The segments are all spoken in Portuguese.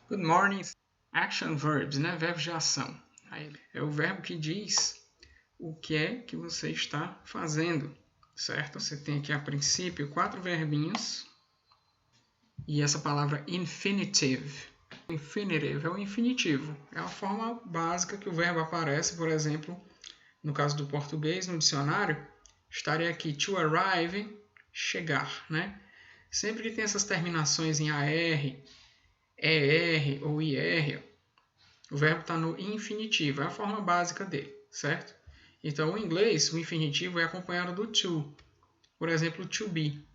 Good morning. Action verbs, né? Verbos de ação. Aí é o verbo que diz o que é que você está fazendo, certo? Você tem aqui a princípio 4 verbinhos e essa palavra infinitive. Infinitive é o infinitivo. É a forma básica que o verbo aparece, por exemplo, no caso do português, no dicionário, estaria aqui to arrive, chegar, né? Sempre que tem essas terminações em AR, ER ou IR, o verbo está no infinitivo, é a forma básica dele, certo? Então, em inglês, o infinitivo é acompanhado do to. Por exemplo, to be.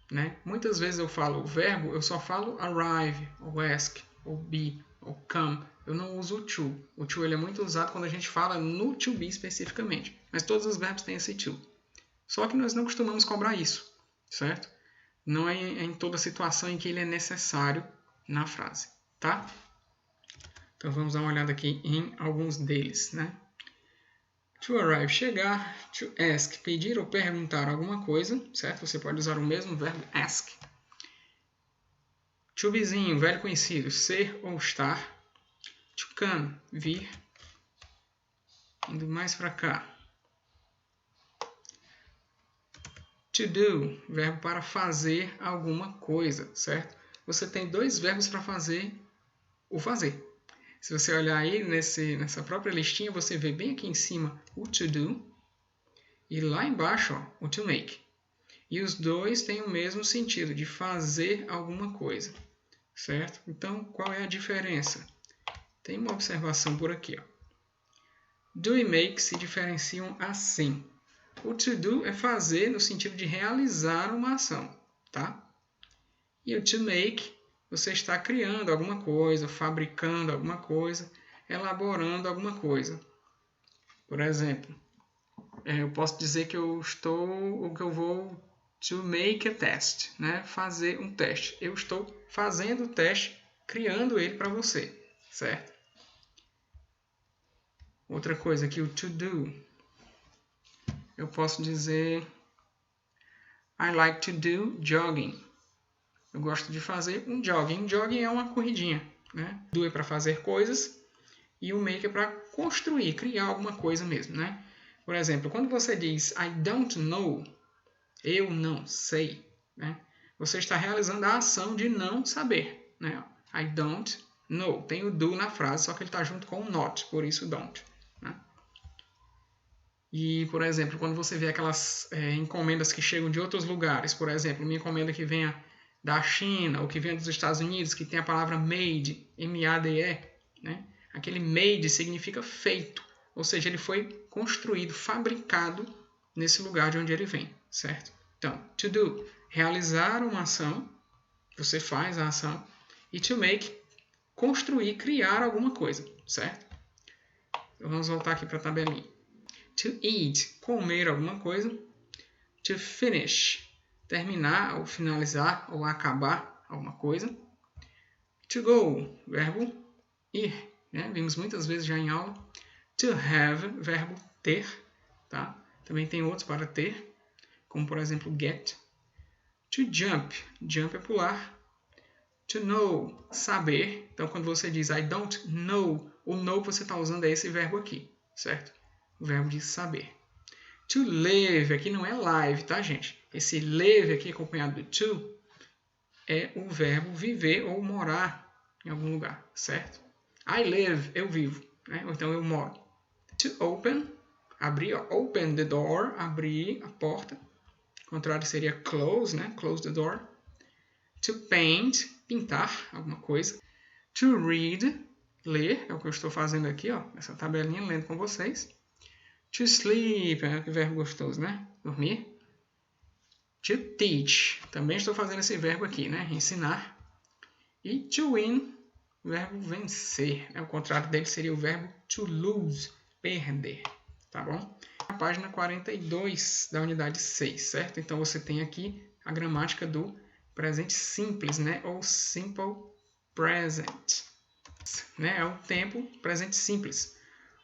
Né? Muitas vezes eu falo o verbo, eu só falo arrive, ou ask, ou be, ou come. Eu não uso o to. O to ele é muito usado quando a gente fala no to be especificamente. Mas todos os verbos têm esse to. Só que nós não costumamos cobrar isso, certo? Não é em toda situação em que ele é necessário na frase, tá? Então vamos dar uma olhada aqui em alguns deles, né? To arrive, chegar. To ask, pedir ou perguntar alguma coisa, certo? Você pode usar o mesmo verbo ask. To bezinho, velho conhecido, ser ou estar. To come, vir. Indo mais para cá. To do, verbo para fazer alguma coisa, certo? Você tem 2 verbos para fazer o fazer. Se você olhar aí nessa própria listinha, você vê bem aqui em cima o to do e lá embaixo ó, o to make. E os dois têm o mesmo sentido, de fazer alguma coisa, certo? Então, qual é a diferença? Tem uma observação por aqui. Ó. Do e make se diferenciam assim. O to do é fazer no sentido de realizar uma ação, tá? E o to make, você está criando alguma coisa, fabricando alguma coisa, elaborando alguma coisa. Por exemplo, eu posso dizer que eu vou to make a test, né? Fazer um teste. Eu estou fazendo o teste, criando ele para você, certo? Outra coisa aqui, o to do. Eu posso dizer I like to do jogging. Eu gosto de fazer um jogging. Um jogging é uma corridinha, né? Do é para fazer coisas e o make é para construir, criar alguma coisa mesmo, né? Por exemplo, quando você diz I don't know, eu não sei, né? Você está realizando a ação de não saber, né? I don't know. Tem o do na frase, só que ele está junto com o not, por isso don't. Né? E, por exemplo, quando você vê aquelas encomendas que chegam de outros lugares, por exemplo, uma encomenda que venha da China ou que venha dos Estados Unidos, que tem a palavra made, M-A-D-E, né? Aquele made significa feito, ou seja, ele foi construído, fabricado nesse lugar de onde ele vem, certo? Então, to do, realizar uma ação, você faz a ação, e to make, construir, criar alguma coisa, certo? Então, vamos voltar aqui para a tabelinha. To eat, comer alguma coisa. To finish, terminar ou finalizar ou acabar alguma coisa. To go, verbo ir, né? Vimos muitas vezes já em aula. To have, verbo ter, tá? Também tem outros para ter, como por exemplo get. To jump, jump é pular. To know, saber. Então quando você diz I don't know, o know que você está usando é esse verbo aqui, certo? O verbo de saber. To live, aqui não é live, tá, gente? Esse live aqui acompanhado do to é o verbo viver ou morar em algum lugar, certo? I live, eu vivo, né? Ou então eu moro. To open, abrir, ó, open the door, abrir a porta. O contrário seria close, né? Close the door. To paint, pintar alguma coisa. To read, ler, é o que eu estou fazendo aqui, ó, nessa tabelinha, lendo com vocês. To sleep, que verbo gostoso, né? Dormir. To teach, também estou fazendo esse verbo aqui, né? Ensinar. E to win, verbo vencer. O contrário dele seria o verbo to lose, perder. Tá bom? A página 42 da unidade 6, certo? Então você tem aqui a gramática do presente simples, né? Ou simple present. Né? É o tempo presente simples.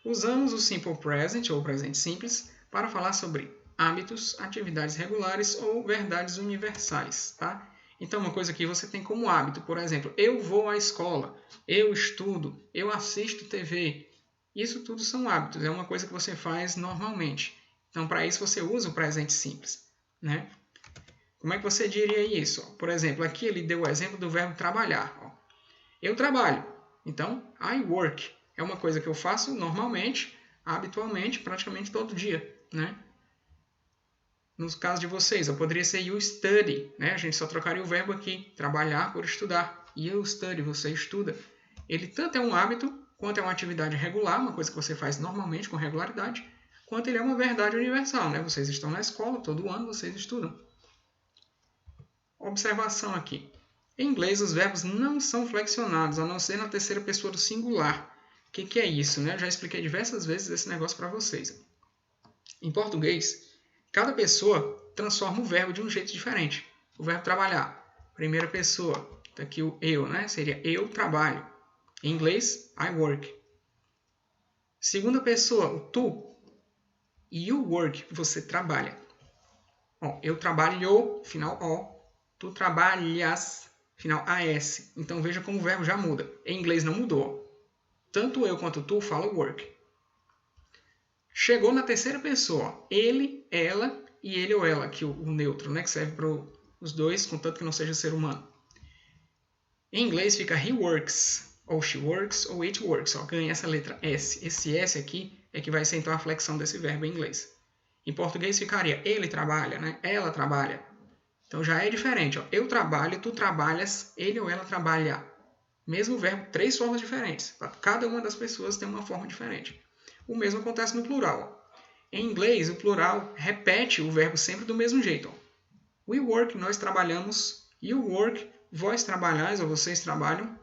Usamos o simple present, ou presente simples, para falar sobre hábitos, atividades regulares ou verdades universais. Tá? Então, uma coisa que você tem como hábito, por exemplo, eu vou à escola, eu estudo, eu assisto TV. Isso tudo são hábitos, é uma coisa que você faz normalmente. Então, para isso, você usa o presente simples, né? Como é que você diria isso? Por exemplo, aqui ele deu o exemplo do verbo trabalhar. Eu trabalho. Então, I work. É uma coisa que eu faço normalmente, habitualmente, praticamente todo dia, né? No caso de vocês, eu poderia ser you study, né? A gente só trocaria o verbo aqui, trabalhar por estudar. You study, você estuda. Ele tanto é um hábito, quanto é uma atividade regular, uma coisa que você faz normalmente, com regularidade, quanto ele é uma verdade universal, né? Vocês estão na escola, todo ano vocês estudam. Observação aqui. Em inglês, os verbos não são flexionados, a não ser na terceira pessoa do singular. O que é isso, né? Eu já expliquei diversas vezes esse negócio para vocês. Em português, cada pessoa transforma o verbo de um jeito diferente. O verbo trabalhar, primeira pessoa, tá aqui o eu, né? Seria eu trabalho. Em inglês, I work. Segunda pessoa, o tu, you work, você trabalha. Ó, eu trabalho, final O. Tu trabalhas, final AS. Então veja como o verbo já muda. Em inglês não mudou. Tanto eu quanto tu falam work. Chegou na terceira pessoa. Ele, ela e ele ou ela, aqui o neutro, né? Que serve para os dois, contanto que não seja ser humano. Em inglês fica he works, ou she works, ou it works. Ó, ganha essa letra S. Esse S aqui é que vai ser então a flexão desse verbo em inglês. Em português ficaria ele trabalha, né? Ela trabalha. Então já é diferente. Ó. Eu trabalho, tu trabalhas, ele ou ela trabalha. Mesmo verbo, 3 formas diferentes. Cada uma das pessoas tem uma forma diferente. O mesmo acontece no plural. Ó. Em inglês, o plural repete o verbo sempre do mesmo jeito. Ó. We work, nós trabalhamos. You work, vós trabalhais ou vocês trabalham.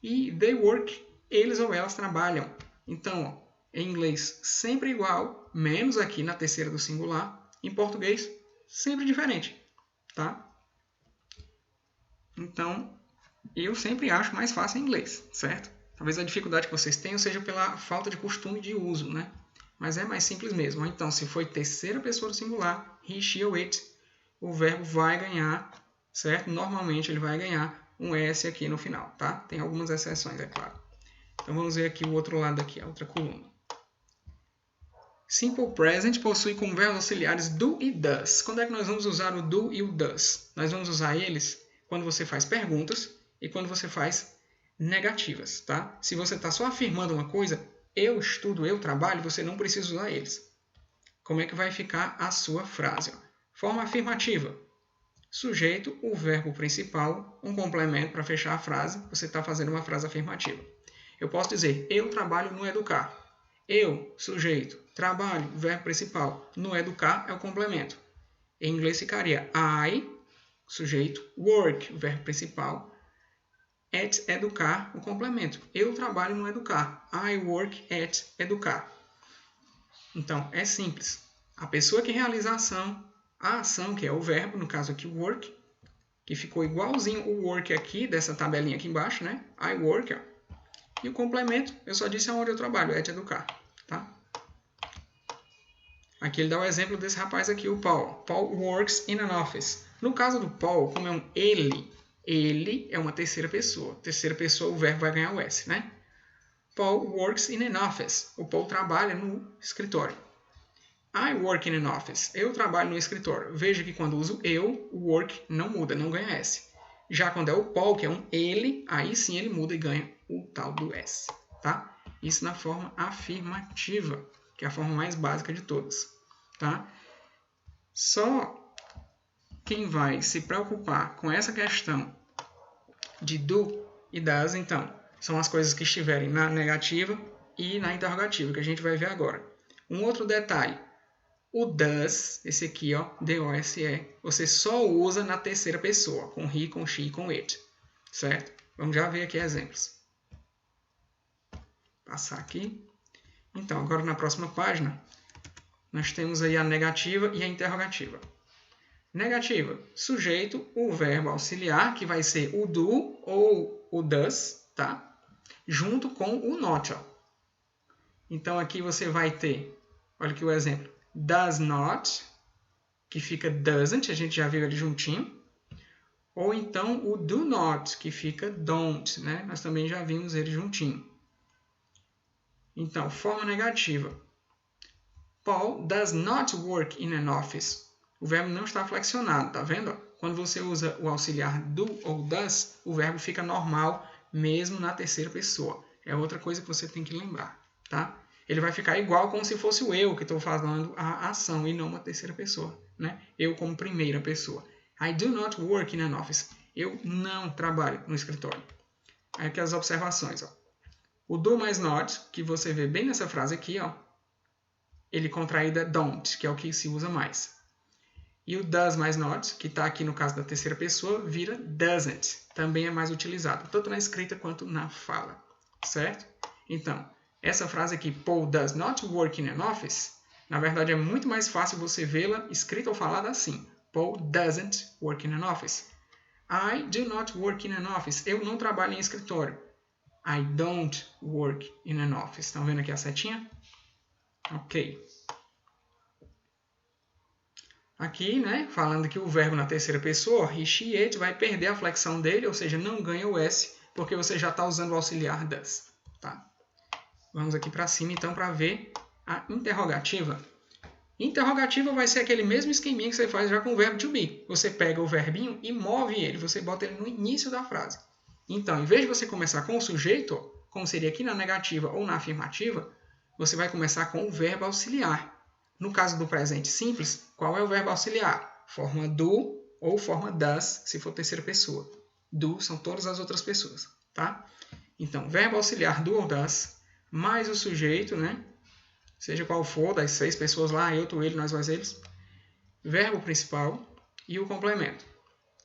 E they work, eles ou elas trabalham. Então, ó, em inglês, sempre igual, menos aqui na terceira do singular. Em português, sempre diferente. Tá? Então, eu sempre acho mais fácil em inglês, certo? Talvez a dificuldade que vocês tenham seja pela falta de costume de uso, né? Mas é mais simples mesmo. Então, se for terceira pessoa do singular, he, she ou it, o verbo vai ganhar, certo? Normalmente ele vai ganhar um S aqui no final, tá? Tem algumas exceções, é claro. Então, vamos ver aqui o outro lado aqui, a outra coluna. Simple Present possui como verbos auxiliares do e does. Quando é que nós vamos usar o do e o does? Nós vamos usar eles quando você faz perguntas e quando você faz negativas, tá? Se você está só afirmando uma coisa, eu estudo, eu trabalho, você não precisa usar eles. Como é que vai ficar a sua frase? Forma afirmativa. Sujeito, o verbo principal, um complemento para fechar a frase. Você está fazendo uma frase afirmativa. Eu posso dizer, eu trabalho no educar. Eu, sujeito, trabalho, verbo principal. No educar é o complemento. Em inglês ficaria I, sujeito, work, verbo principal. At educar, o complemento. Eu trabalho no educar. I work at educar. Então, é simples. A pessoa que realiza a ação, que é o verbo, no caso aqui work, que ficou igualzinho o work aqui, dessa tabelinha aqui embaixo, né? I work, ó. E o complemento, eu só disse aonde eu trabalho, at educar, tá? Aqui ele dá o exemplo desse rapaz aqui, o Paul. Paul works in an office. No caso do Paul, como é um ele é uma terceira pessoa. Terceira pessoa, o verbo vai ganhar o S, né? Paul works in an office. O Paul trabalha no escritório. I work in an office. Eu trabalho no escritório. Veja que quando uso eu, o work não muda, não ganha S. Já quando é o Paul, que é um ele, aí sim ele muda e ganha o tal do S, tá? Isso na forma afirmativa, que é a forma mais básica de todas, tá? Só quem vai se preocupar com essa questão de do e das, então, são as coisas que estiverem na negativa e na interrogativa, que a gente vai ver agora. Um outro detalhe, o does, esse aqui, ó, D-O-S-E, você só usa na terceira pessoa, com he, com she e com it, certo? Vamos já ver aqui exemplos. Passar aqui. Então, agora na próxima página, nós temos aí a negativa e a interrogativa. Negativa, sujeito, o verbo auxiliar, que vai ser o do ou o does, tá? Junto com o not. Ó. Então, aqui você vai ter, olha aqui o exemplo, does not, que fica doesn't, a gente já viu ali juntinho. Ou então o do not, que fica don't, né? Nós também já vimos ele juntinho. Então, forma negativa. Paul does not work in an office. O verbo não está flexionado, tá vendo? Quando você usa o auxiliar do ou does, o verbo fica normal mesmo na terceira pessoa. É outra coisa que você tem que lembrar, tá? Ele vai ficar igual como se fosse o eu que estou falando a ação e não uma terceira pessoa, né? Eu como primeira pessoa. I do not work in an office. Eu não trabalho no escritório. Aí aqui as observações, ó. O do mais not, que você vê bem nessa frase aqui, ó, ele contraída don't, que é o que se usa mais. E o does mais not, que está aqui no caso da terceira pessoa, vira doesn't. Também é mais utilizado, tanto na escrita quanto na fala. Certo? Então, essa frase aqui, Paul does not work in an office, na verdade é muito mais fácil você vê-la escrita ou falada assim. Paul doesn't work in an office. I do not work in an office. Eu não trabalho em escritório. I don't work in an office. Estão vendo aqui a setinha? Ok. Aqui, né, falando que o verbo na terceira pessoa, he, she, it, vai perder a flexão dele, ou seja, não ganha o S, porque você já está usando o auxiliar does. Tá? Vamos aqui para cima, então, para ver a interrogativa. Interrogativa vai ser aquele mesmo esqueminha que você faz já com o verbo to be. Você pega o verbinho e move ele, você bota ele no início da frase. Então, em vez de você começar com o sujeito, como seria aqui na negativa ou na afirmativa, você vai começar com o verbo auxiliar. No caso do presente simples, qual é o verbo auxiliar? Forma do ou forma does, se for terceira pessoa. Do são todas as outras pessoas, tá? Então, verbo auxiliar do ou does, mais o sujeito, né? Seja qual for, das 6 pessoas lá, eu, tu, ele, nós, vós, eles. Verbo principal e o complemento.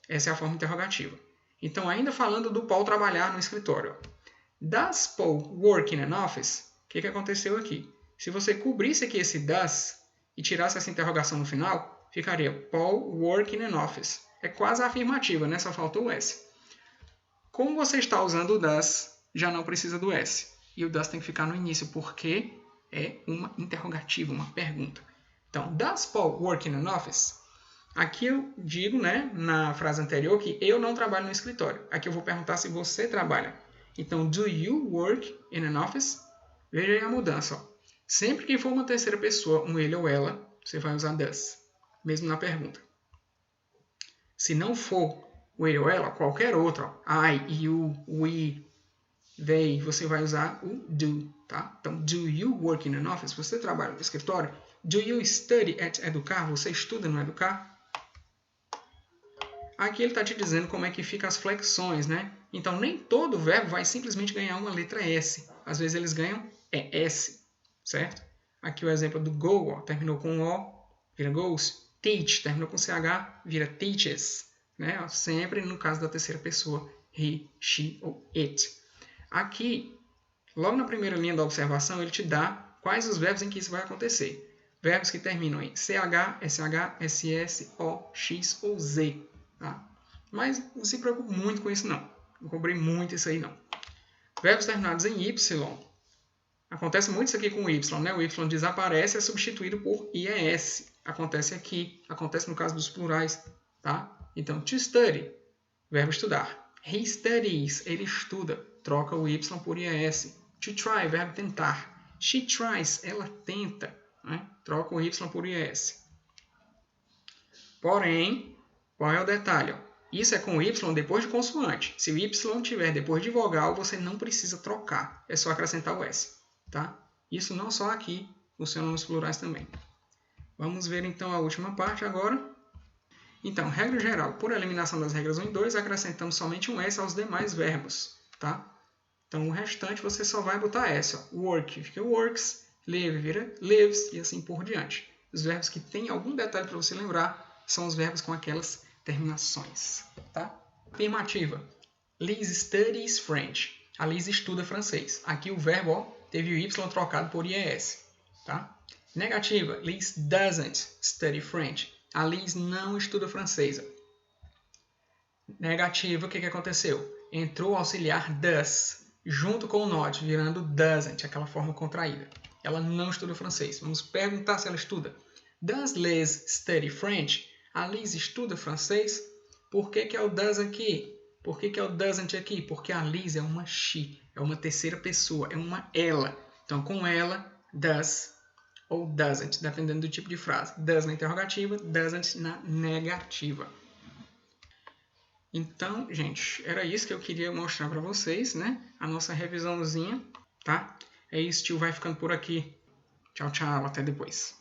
Essa é a forma interrogativa. Então, ainda falando do Paul trabalhar no escritório. Does Paul work in an office? O que aconteceu aqui? Se você cobrisse aqui esse does e tirasse essa interrogação no final, ficaria Paul work in an office. É quase a afirmativa, né? Só faltou o S. Como você está usando o does, já não precisa do S. E o does tem que ficar no início, porque é uma interrogativa, uma pergunta. Então, does Paul work in an office? Aqui eu digo, né, na frase anterior, que eu não trabalho no escritório. Aqui eu vou perguntar se você trabalha. Então, do you work in an office? Veja aí a mudança. Ó. Sempre que for uma terceira pessoa, um ele ou ela, você vai usar does, mesmo na pergunta. Se não for o ele ou ela, qualquer outro, ó, I, you, we, they, você vai usar o do. Tá? Então, do you work in an office? Você trabalha no escritório? Do you study at Educar? Você estuda no Educar? Aqui ele está te dizendo como é que fica as flexões, né? Então, nem todo verbo vai simplesmente ganhar uma letra S. Às vezes eles ganham S, certo? Aqui o exemplo do go, ó, terminou com O, vira goes. Teach, terminou com CH, vira teaches. Né? Sempre no caso da terceira pessoa, he, she ou it. Aqui, logo na primeira linha da observação, ele te dá quais os verbos em que isso vai acontecer. Verbos que terminam em CH, SH, SS, O, X ou Z. Tá? Mas não se preocupe muito com isso, não. Não cobrei muito isso aí, não. Verbos terminados em Y. Acontece muito isso aqui com o Y, né? O Y desaparece e é substituído por IES. Acontece aqui. Acontece no caso dos plurais. Tá? Então, to study, verbo estudar. He studies, ele estuda. Troca o Y por IES. To try, verbo tentar. She tries, ela tenta. Né? Troca o Y por IES. Porém, qual é o detalhe? Isso é com o Y depois de consoante. Se o Y tiver depois de vogal, você não precisa trocar. É só acrescentar o S. Tá? Isso não só aqui, funciona nos plurais também. Vamos ver então a última parte agora. Então, regra geral. Por eliminação das regras 1 e 2, acrescentamos somente um S aos demais verbos. Tá? Então, o restante você só vai botar S. Ó. Work fica works, live vira lives e assim por diante. Os verbos que têm algum detalhe para você lembrar são os verbos com aquelas terminações. Tá? Afirmativa. Liz studies French. A Liz estuda francês. Aqui o verbo ó, teve o Y trocado por IES. Tá? Negativa. Liz doesn't study French. A Liz não estuda francês. Negativa, o que aconteceu? Entrou o auxiliar does junto com o not, virando doesn't, aquela forma contraída. Ela não estuda francês. Vamos perguntar se ela estuda. Does Liz study French? A Liz estuda francês? Por que é o does aqui? Por que é o doesn't aqui? Porque a Liz é uma she, é uma terceira pessoa, é uma ela. Então, com ela, does ou doesn't, dependendo do tipo de frase. Does na interrogativa, doesn't na negativa. Então, gente, era isso que eu queria mostrar para vocês, né? A nossa revisãozinha, tá? É isso, tio, vai ficando por aqui. Tchau, tchau, até depois.